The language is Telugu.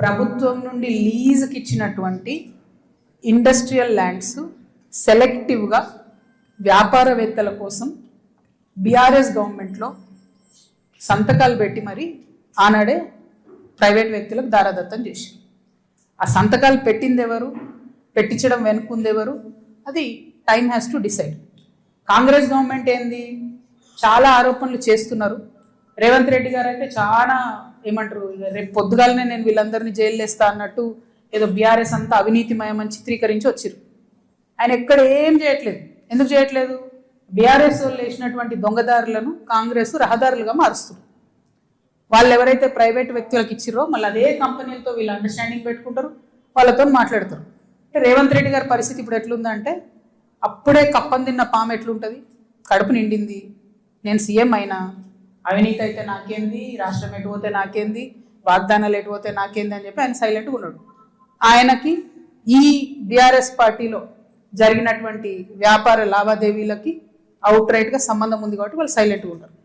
ప్రభుత్వం నుండి లీజుకి ఇచ్చినటువంటి ఇండస్ట్రియల్ ల్యాండ్స్ సెలెక్టివ్గా వ్యాపారవేత్తల కోసం బీఆర్ఎస్ గవర్నమెంట్లో సంతకాలు పెట్టి మరి ఆనాడే ప్రైవేట్ వ్యక్తులకు దారాదత్తం చేసి ఆ సంతకాలు పెట్టింది ఎవరు, పెట్టించడం వెనుకుంది ఎవరు, అది time has to decide. Congress government ఏంది, చాలా ఆరోపణలు చేస్తున్నారు. రేవంత్ రెడ్డి గారు అయితే చాలా ఏమంటారు, రేపు పొద్దుగాలనే నేను వీళ్ళందరినీ జైలు వేస్తా అన్నట్టు ఏదో బీఆర్ఎస్ అంతా అవినీతిమయమని చిత్రీకరించి వచ్చారు. ఆయన ఎక్కడ ఏం చేయట్లేదు. ఎందుకు చేయట్లేదు? బీఆర్ఎస్ వాళ్ళు వేసినటువంటి దొంగదారులను కాంగ్రెస్ రహదారులుగా మారుస్తుంది. వాళ్ళు ఎవరైతే ప్రైవేట్ వ్యక్తులకు ఇచ్చిరో మళ్ళీ అదే కంపెనీలతో వీళ్ళు అండర్స్టాండింగ్ పెట్టుకుంటారు, వాళ్ళతో మాట్లాడతారు. అంటే రేవంత్ రెడ్డి గారి పరిస్థితి ఇప్పుడు ఎట్లుందంటే, అప్పుడే కప్పం తిన్న పాము ఎట్లుంటుంది, కడుపు నిండింది, నేను సీఎం అయినా, అవినీతి అయితే నాకేంది, రాష్ట్రం ఎటు పోతే నాకేంది, వాగ్దానాలు ఎటు పోతే నాకేంది అని చెప్పి ఆయన సైలెంట్గా ఉన్నాడు. ఆయనకి ఈ బీఆర్ఎస్ పార్టీలో జరిగినటువంటి వ్యాపార లావాదేవీలకి అవుట్ రైట్గా సంబంధం ఉంది కాబట్టి వాళ్ళు సైలెంట్గా ఉన్నారు.